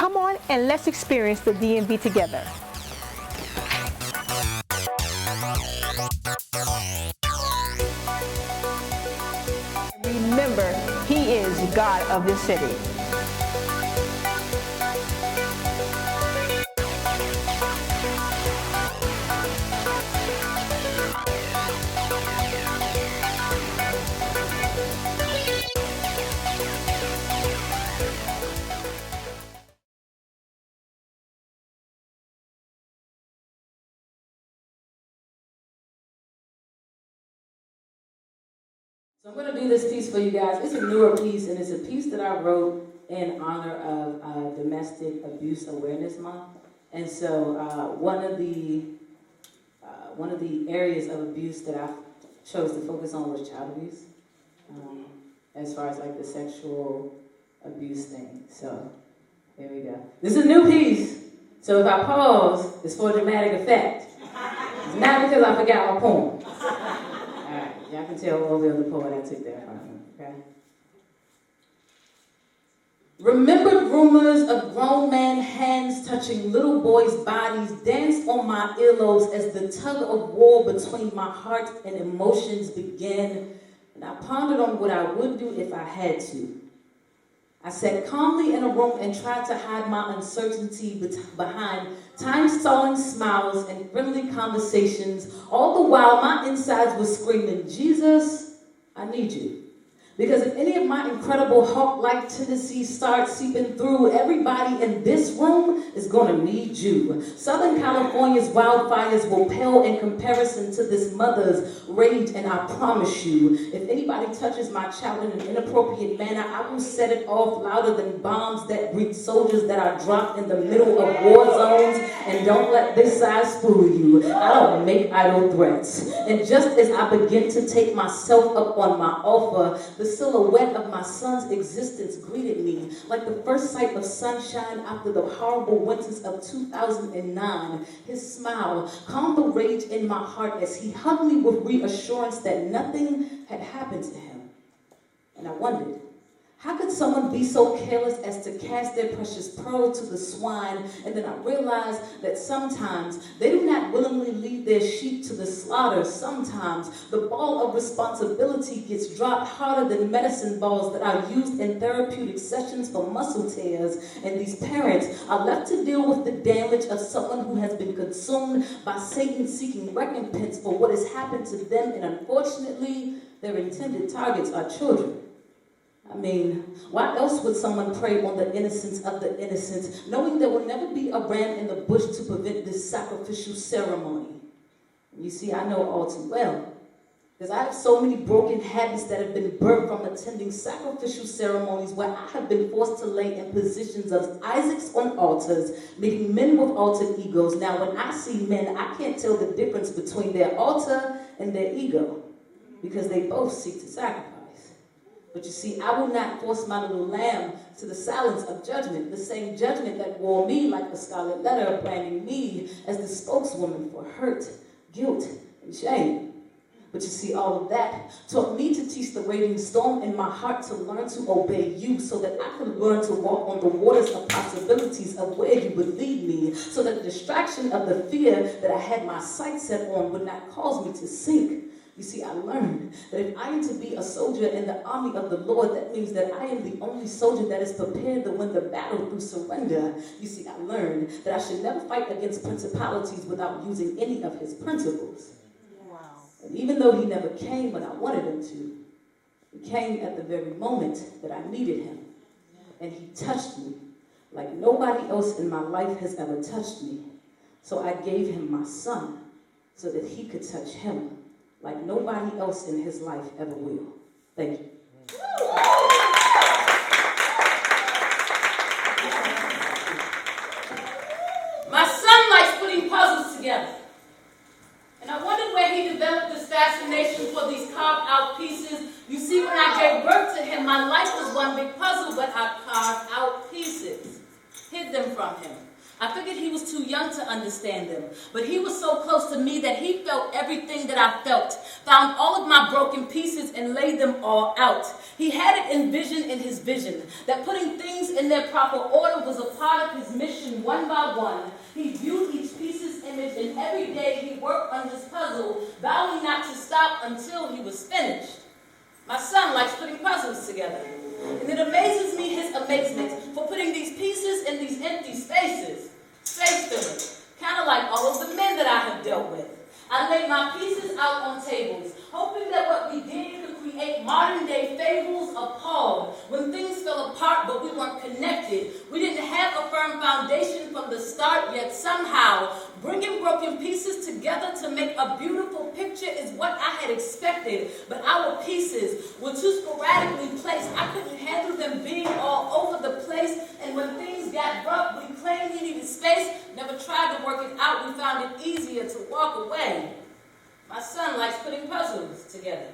Come on and let's experience the DMV together. Remember, He is God of this city. So I'm going to do this piece for you guys. It's a newer piece, and it's a piece that I wrote in honor of Domestic Abuse Awareness Month. And so one of the areas of abuse that I chose to focus on was child abuse, as far as like the sexual abuse thing. So here we go. This is a new piece, so if I pause, it's for dramatic effect. It's not because I forgot my poem. Y'all can tell all the other poet I took that from, okay? Remembered rumors of grown man hands touching little boys' bodies danced on my earlobes as the tug of war between my heart and emotions began, and I pondered on what I would do if I had to. I sat calmly in a room and tried to hide my uncertainty behind time-stalling smiles and friendly conversations, all the while my insides were screaming, Jesus, I need you. Because if any of my incredible hawk-like tendencies start seeping through, everybody in this room is going to need you. Southern California's wildfires will pale in comparison to this mother's rage, and I promise you, if anybody touches my child in an inappropriate manner, I will set it off louder than bombs that greet soldiers that are dropped in the middle of war zones. And don't let this side fool you. I don't make idle threats. And just as I begin to take myself up on my offer, the silhouette of my son's existence greeted me like the first sight of sunshine after the horrible winters of 2009. His smile calmed the rage in my heart as he hugged me with reassurance that nothing had happened to him. And I wondered, how could someone be so careless as to cast their precious pearl to the swine? And then I realized that sometimes they do not willingly lead their sheep to the slaughter. Sometimes the ball of responsibility gets dropped harder than medicine balls that are used in therapeutic sessions for muscle tears. And these parents are left to deal with the damage of someone who has been consumed by Satan seeking recompense for what has happened to them. And unfortunately, their intended targets are children. I mean, why else would someone prey on the innocence of the innocent, knowing there will never be a ram in the bush to prevent this sacrificial ceremony? You see, I know all too well, because I have so many broken habits that have been birthed from attending sacrificial ceremonies where I have been forced to lay in positions of Isaacs on altars, meeting men with altered egos. Now, when I see men, I can't tell the difference between their altar and their ego, because they both seek to sacrifice. But you see, I will not force my little lamb to the silence of judgment, the same judgment that wore me like the scarlet letter, branding me as the spokeswoman for hurt, guilt, and shame. But you see, all of that taught me to teach the raging storm in my heart to learn to obey you so that I could learn to walk on the waters of possibilities of where you would lead me, so that the distraction of the fear that I had my sights set on would not cause me to sink. You see, I learned that if I am to be a soldier in the army of the Lord, that means that I am the only soldier that is prepared to win the battle through surrender. You see, I learned that I should never fight against principalities without using any of his principles. Wow. And even though he never came when I wanted him to, he came at the very moment that I needed him. And he touched me like nobody else in my life has ever touched me. So I gave him my son so that he could touch him like nobody else in his life ever will. Thank you. My son likes putting puzzles together. And I wondered where he developed this fascination for these carved out pieces. You see, when I gave birth to him, my life was one big puzzle, but I carved out pieces, hid them from him. I figured he was too young to understand them, but he was so close to me that he felt everything that I felt, found all of my broken pieces and laid them all out. He had it envisioned in his vision that putting things in their proper order was a part of his mission one by one. He viewed each piece's image, and every day he worked on his puzzle, vowing not to stop until he was finished. My son likes putting puzzles together, and it amazes me his amazement for putting these pieces in these empty spaces. Space fillers, kind of like all of the men that I have dealt with. I laid my pieces out on tables, hoping that what we did could create modern-day fables of Paul. When things fell apart but we weren't connected, we didn't have a firm foundation from the start, yet somehow bringing broken pieces together to make a beautiful picture is what I had expected, but our pieces were too sporadically placed. I couldn't handle them being all over the place, and when things got rough, we claimed we needed space, never tried to work it out. We found it easier to walk away. My son likes putting puzzles together,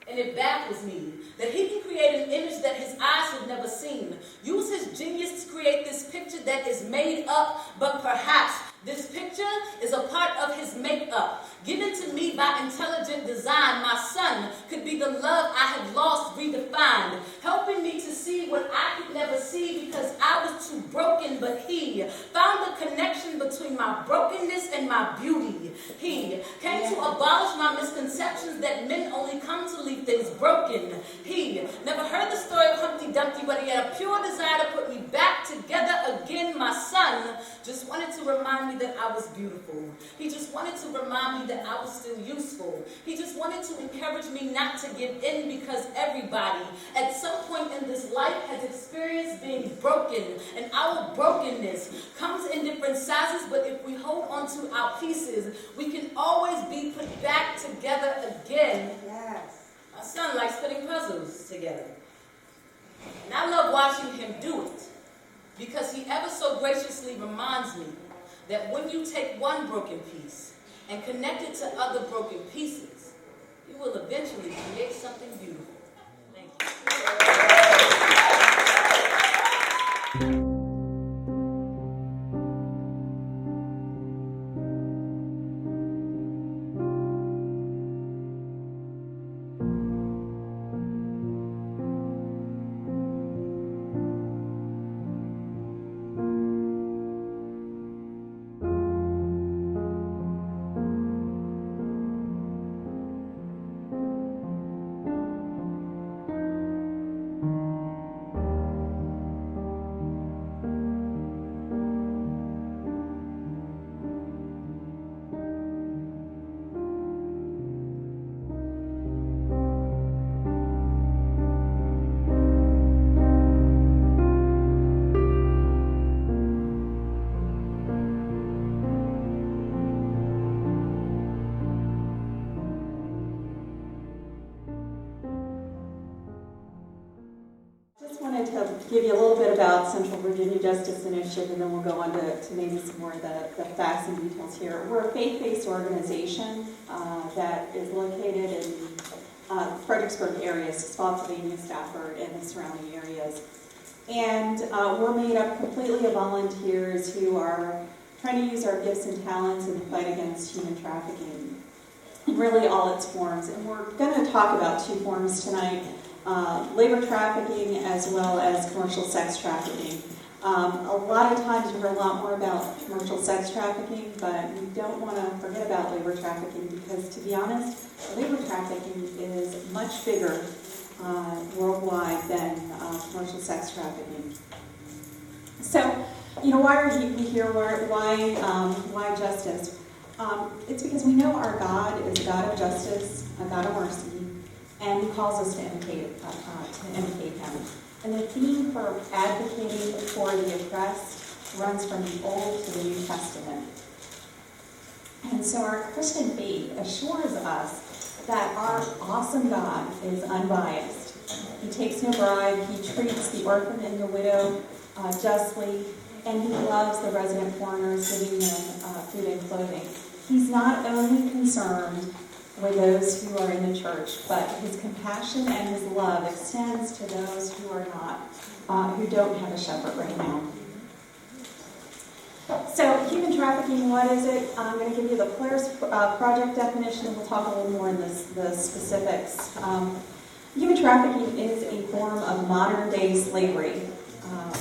and it baffles me that he can create an image that his eyes have never seen, use his genius to create this picture that is made up, but perhaps this picture is a part of his makeup. Given to me by intelligent design, my son could be the love I had lost redefined, helping me to see what I could never see because I was too broken, but he found the connection between my brokenness and my beauty. He came to abolish my misconceptions that men only come to leave things broken. He never heard the story of Humpty Dumpty, but he had a pure desire to put me back together again. My son just wanted to remind me that I was beautiful. He just wanted to remind me that I was still useful. He just wanted to encourage me not to give in because everybody at some point in this life has experienced being broken, and our brokenness comes in different sizes, but if we hold on to our pieces, we can always be put back together again. Yes. My son likes putting puzzles together, and I love watching him do it because he ever so graciously reminds me that when you take one broken piece and connect it to other broken pieces, you will eventually create something beautiful. Thank you. To give you a little bit about Central Virginia Justice Initiative, and then we'll go on to maybe some more of the facts and details here. We're a faith-based organization that is located in Fredericksburg area, Spotsylvania, Stafford, and the surrounding areas. And we're made up completely of volunteers who are trying to use our gifts and talents in the fight against human trafficking, in really all its forms. And we're going to talk about two forms tonight. Labor trafficking as well as commercial sex trafficking. A lot of times you hear a lot more about commercial sex trafficking, but we don't want to forget about labor trafficking because, to be honest, labor trafficking is much bigger worldwide than commercial sex trafficking. So, why are we here? Why justice? It's because we know our God is a God of justice, a God of mercy, and He calls us to imitate Him. And the theme for advocating for the oppressed runs from the Old to the New Testament. And so our Christian faith assures us that our awesome God is unbiased. He takes no bribe, He treats the orphan and the widow justly, and He loves the resident foreigners, giving them food and clothing. He's not only concerned with those who are in the church, but His compassion and His love extends to those who are not, who don't have a shepherd right now. So human trafficking, what is it? I'm going to give you the Polaris project definition, and we'll talk a little more in the specifics. Human trafficking is a form of modern-day slavery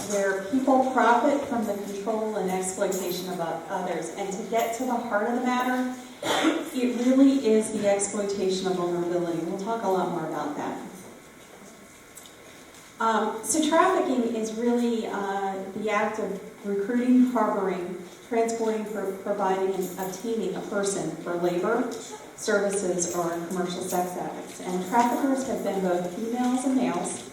where people profit from the control and exploitation of others. And to get to the heart of the matter, it really is the exploitation of vulnerability. We'll talk a lot more about that. So trafficking is really the act of recruiting, harboring, transporting, providing, and obtaining a person for labor, services, or commercial sex acts. And traffickers have been both females and males.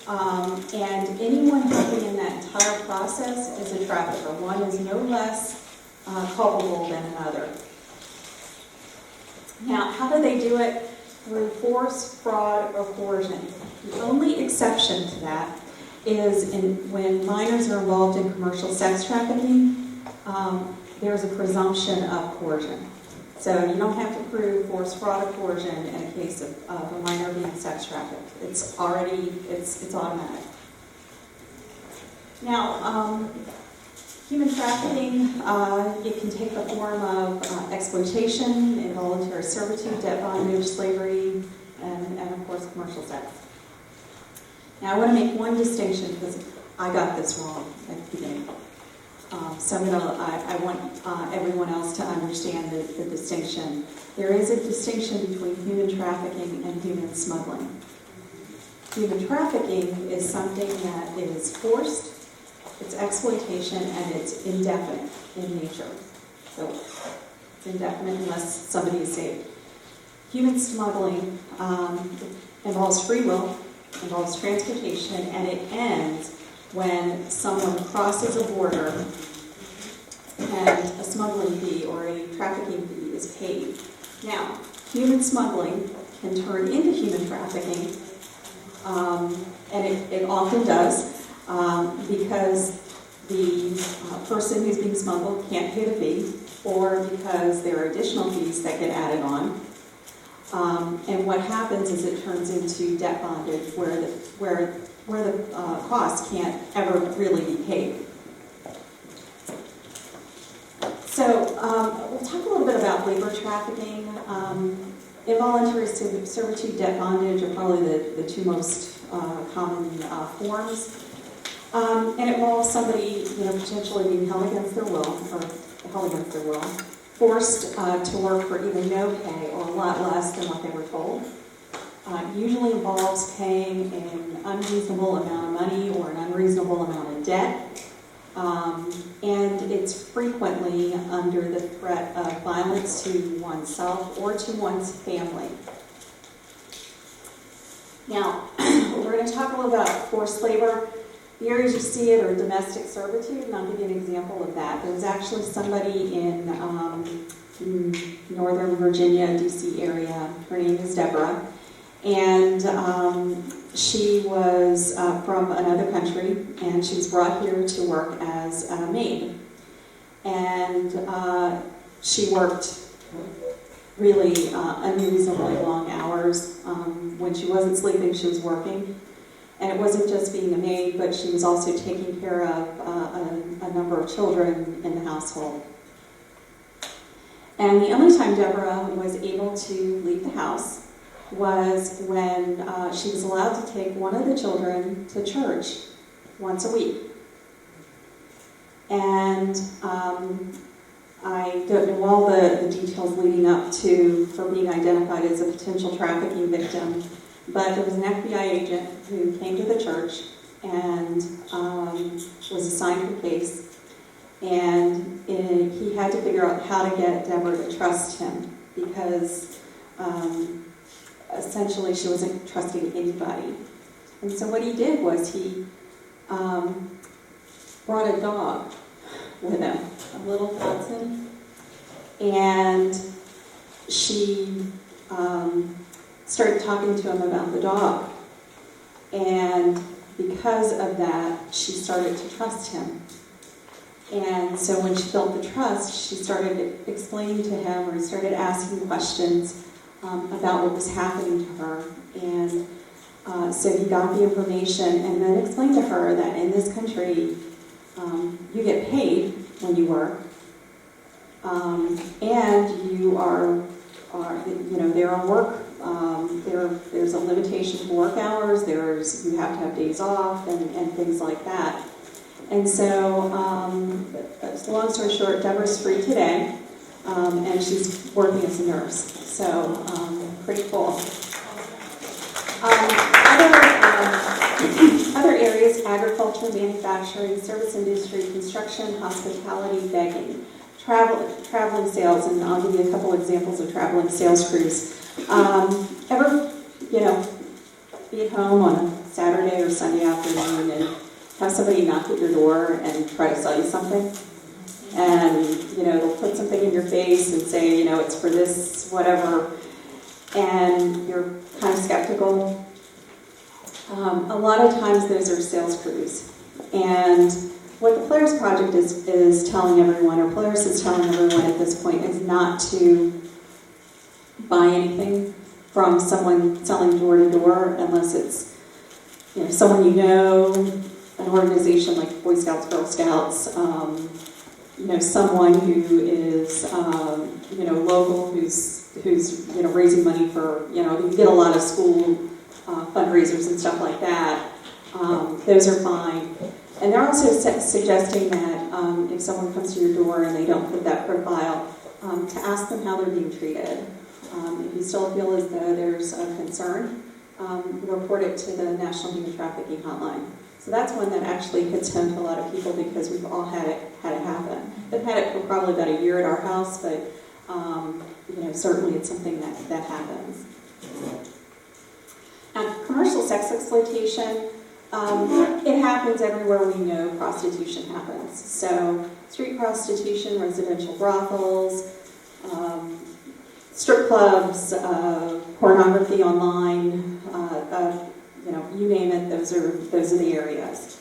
And anyone helping in that entire process is a trafficker. One is no less culpable than another. Now, how do they do it? Through force, fraud, or coercion. The only exception to that is when minors are involved in commercial sex trafficking, there's a presumption of coercion. So you don't have to prove force, fraud, or coercion in a case of a minor being sex trafficked. It's automatic. Now, human trafficking, it can take the form of exploitation, involuntary servitude, debt bondage, slavery, and of course commercial sex. Now I want to make one distinction because I got this wrong at the beginning. So I want everyone else to understand the distinction. There is a distinction between human trafficking and human smuggling. Human trafficking is something that is forced, it's exploitation, and it's indefinite in nature. So it's indefinite unless somebody is saved. Human smuggling involves free will, involves transportation, and it ends when someone crosses a border and a smuggling fee or a trafficking fee is paid. Now, human smuggling can turn into human trafficking, and it often does, because the person who's being smuggled can't pay the fee, or because there are additional fees that get added on. And what happens is it turns into debt bondage where the cost can't ever really be paid. So we'll talk a little bit about labor trafficking. Involuntary servitude, debt bondage are probably the two most common forms. And it involves somebody, potentially being held against their will, forced to work for either no pay or a lot less than what they were told. Usually involves paying an unreasonable amount of money or an unreasonable amount of debt. And it's frequently under the threat of violence to oneself or to one's family. Now, we're going to talk a little about forced labor. The areas you see it are domestic servitude, and I'll give you an example of that. There was actually somebody in Northern Virginia, DC area. Her name is Deborah, and she was from another country, and she was brought here to work as a maid. And she worked really unreasonably long hours. When she wasn't sleeping, she was working. And it wasn't just being a maid, but she was also taking care of a number of children in the household. And the only time Deborah was able to leave the house was when she was allowed to take one of the children to church once a week. And I don't know all the details leading up to her being identified as a potential trafficking victim, but there was an FBI agent who came to the church and was assigned the case, and he had to figure out how to get Deborah to trust him, because essentially she wasn't trusting anybody. And so what he did was he brought a dog with him, a little Hudson, and she started talking to him about the dog. And because of that, she started to trust him. And so when she built the trust, she started explaining to him, or started asking questions about what was happening to her. And so he got the information and then explained to her that in this country, you get paid when you work. And you are they're on work. There's a limitation for work hours. You have to have days off and things like that. And so, long story short, Deborah's free today, and she's working as a nurse. So, pretty cool. Other areas: agriculture, manufacturing, service industry, construction, hospitality, begging. Traveling sales, and I'll give you a couple examples of traveling sales crews. Ever, be at home on a Saturday or Sunday afternoon and have somebody knock at your door and try to sell you something? And, they'll put something in your face and say, it's for this, whatever, and you're kind of skeptical. A lot of times those are sales crews. And what the Polaris Project is telling everyone, or Polaris is telling everyone at this point, is not to buy anything from someone selling door to door, unless it's someone an organization like Boy Scouts, Girl Scouts, someone who is local, who's raising money for you get a lot of school fundraisers and stuff like that. Those are fine. And they're also suggesting that if someone comes to your door and they don't fit that profile, to ask them how they're being treated. If you still feel as though there's a concern, report it to the National Human Trafficking Hotline. So that's one that actually hits home to a lot of people because we've all had it happen. We've had it for probably about a year at our house, but certainly it's something that happens. Now, commercial sex exploitation. It happens everywhere we know prostitution happens. So street prostitution, residential brothels, strip clubs, pornography online, you name it, those are the areas.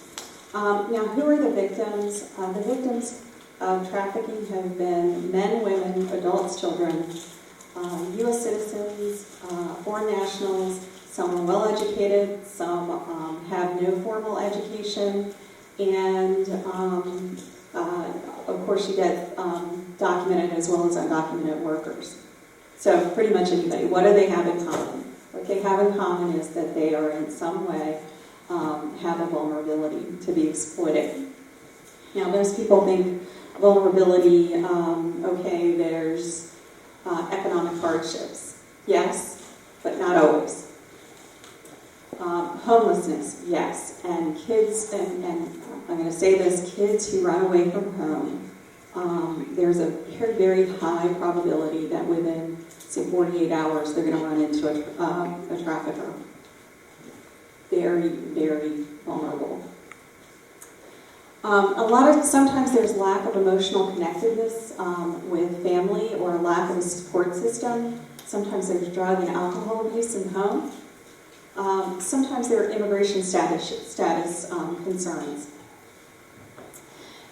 Now, who are the victims? The victims of trafficking have been men, women, adults, children, U.S. citizens, foreign nationals. Some are well-educated, some have no formal education, and of course you get documented as well as undocumented workers. So pretty much anybody. What do they have in common? What they have in common is that they are in some way have a vulnerability to be exploited. Now most people think vulnerability, there's economic hardships. Yes, but not always. Homelessness, yes, and kids, and I'm going to say this, kids who run away from home, there's a very, very high probability that within, say, 48 hours, they're going to run into a trafficker. Very, very vulnerable. Sometimes there's lack of emotional connectedness with family or a lack of a support system. Sometimes there's drug and alcohol abuse in the home. Sometimes there are immigration status concerns.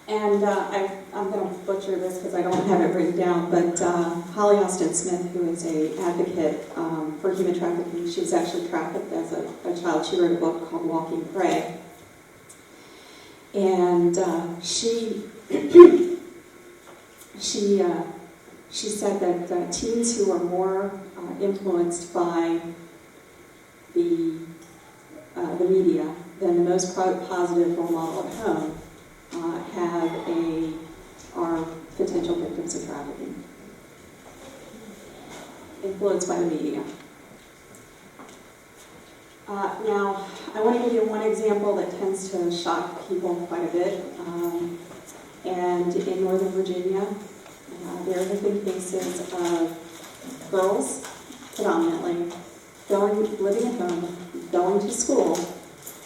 And I'm going to butcher this because I don't have it written down, but Holly Austin Smith, who is an advocate for human trafficking, she was actually trafficked as a child. She wrote a book called Walking Prey. And she said that teens who are more influenced by the media than the most positive role model at home are potential victims of trafficking, influenced by the media. Now, I want to give you one example that tends to shock people quite a bit. And in Northern Virginia, there have been cases of girls, predominantly, living at home, going to school.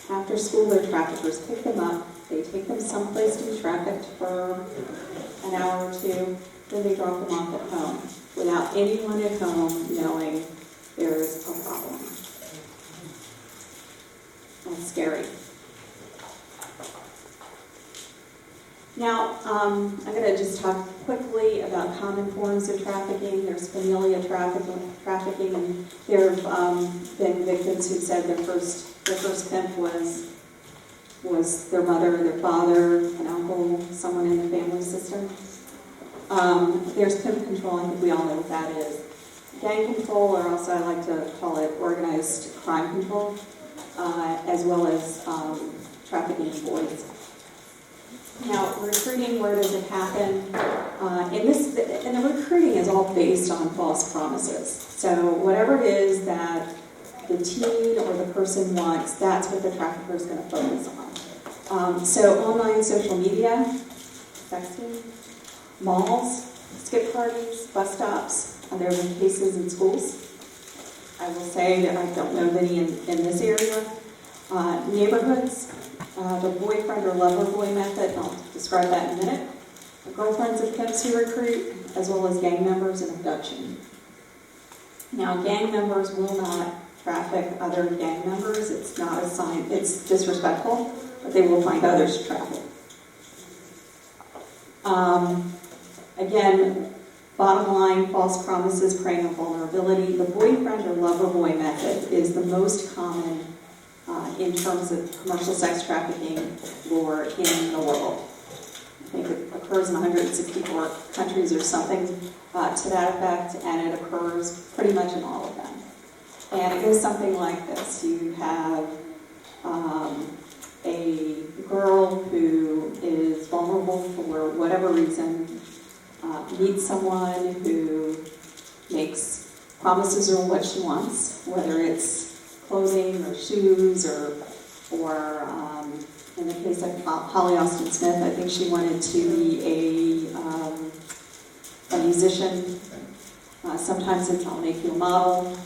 After school, their traffickers pick them up. They take them someplace to be trafficked for an hour or two. Then they drop them off at home without anyone at home knowing there's a problem. That's scary. Now, I'm going to just talk quickly about common forms of trafficking. There's familial trafficking, and there have been victims who said their first pimp was their mother, their father, an uncle, someone in the family system. There's pimp control, I think we all know what that is. Gang control, or also I like to call it organized crime control, as well as trafficking in boys. Now, recruiting, where does it happen? And the recruiting is all based on false promises. So whatever it is that the teen or the person wants, that's what the trafficker is going to focus on. So online social media, sexting, malls, skip parties, bus stops. There have been cases in schools. I will say that I don't know of any in this area. Neighborhoods, the boyfriend or lover boy method, and I'll describe that in a minute. The girlfriends of pimps who recruit, as well as gang members and abduction. Now, gang members will not traffic other gang members. It's not a sign, it's disrespectful, but they will find others to traffic. Again, bottom line, false promises, preying on vulnerability. The boyfriend or lover boy method is the most common in terms of commercial sex trafficking lore in the world. I think it occurs in 164 countries or something to that effect, and it occurs pretty much in all of them. And it goes something like this. You have a girl who is vulnerable for whatever reason, meets someone who makes promises on what she wants, whether it's clothing or shoes or in the case of Holly Austin Smith, I think she wanted to be a musician. Sometimes it's I'll make you a model.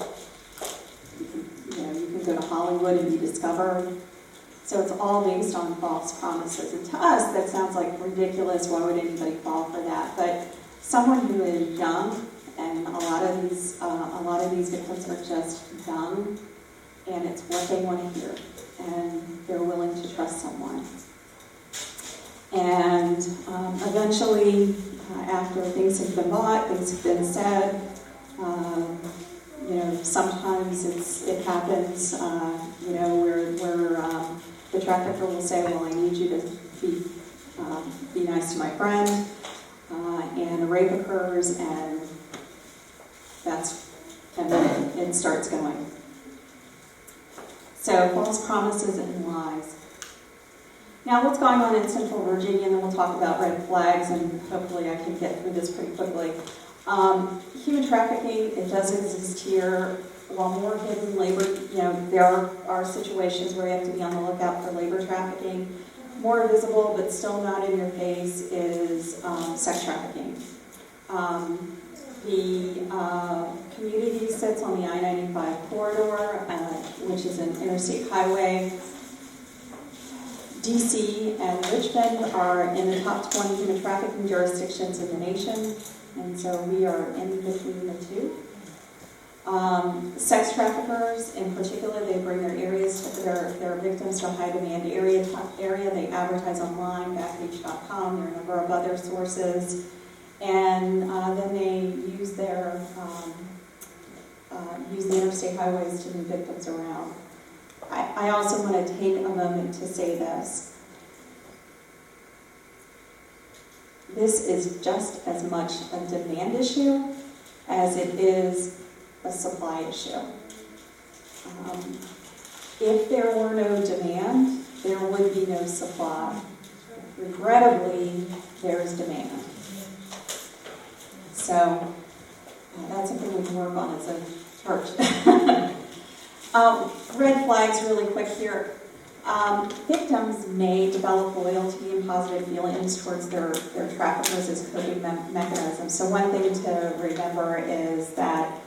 You can go to Hollywood and be discovered. So it's all based on false promises. And to us, that sounds like ridiculous. Why would anybody fall for that? But someone who is young, and a lot of these victims are just young, and it's what they want to hear, and they're willing to trust someone. And eventually, after things have been bought, things have been said, sometimes it happens, where the trafficker will say, well, I need you to be nice to my friend, and a rape occurs, and then it starts going. So false promises and lies. Now, what's going on in Central Virginia, and then we'll talk about red flags, and hopefully I can get through this pretty quickly. Human trafficking, it does exist here. While more hidden labor, there are situations where you have to be on the lookout for labor trafficking. More visible, but still not in your face, is sex trafficking. The community sits on the I-95 corridor, which is an interstate highway. DC and Richmond are in the top 20 human trafficking jurisdictions in the nation, and so we are in between the two. Sex traffickers, in particular, they bring their victims to a high-demand area. They advertise online, Backpage.com. There are a number of other sources, and then they use the interstate highways to move victims around. I also want to take a moment to say this. This is just as much a demand issue as it is a supply issue. If there were no demand, there would be no supply. Regrettably, there is demand. So that's something we can work on as a church. Red flags really quick here. Victims may develop loyalty and positive feelings towards their traffickers as coping mechanisms. So one thing to remember is that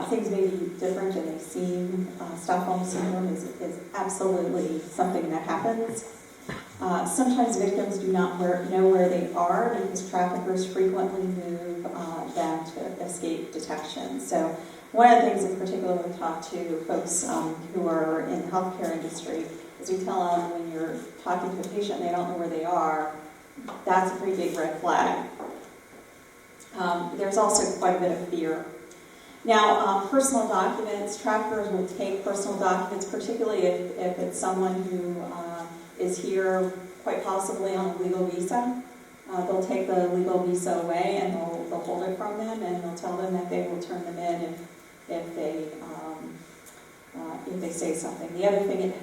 things may be different than they seem. Stockholm Syndrome is absolutely something that happens. Sometimes victims do not know where they are because traffickers frequently move them to escape detection. So one of the things in particular we talk to folks who are in the healthcare industry is we tell them when you're talking to a patient and they don't know where they are, that's a pretty big red flag. There's also quite a bit of fear. Now, personal documents, traffickers will take personal documents, particularly if it's someone who is here quite possibly on a legal visa. They'll take the legal visa away and they'll hold it from them, and they'll tell them that they will turn them in if they say something. The other thing,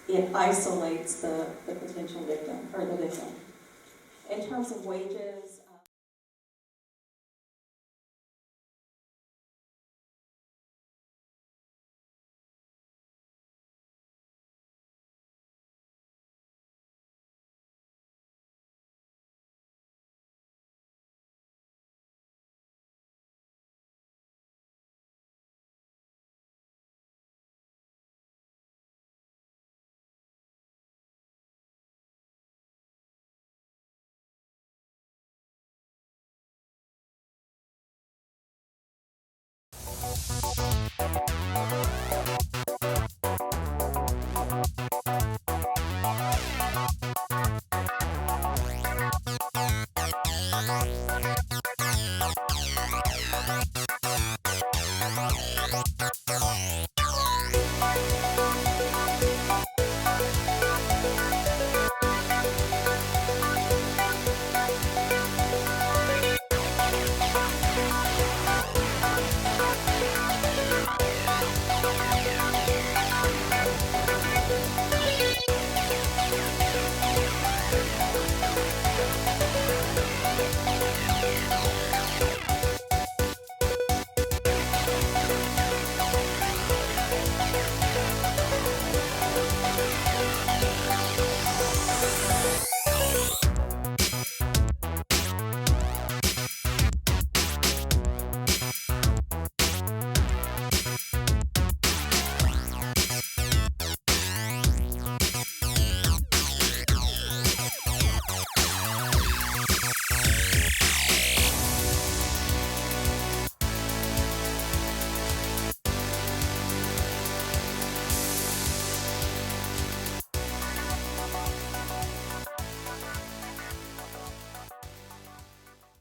it isolates the potential victim or the victim. In terms of wages.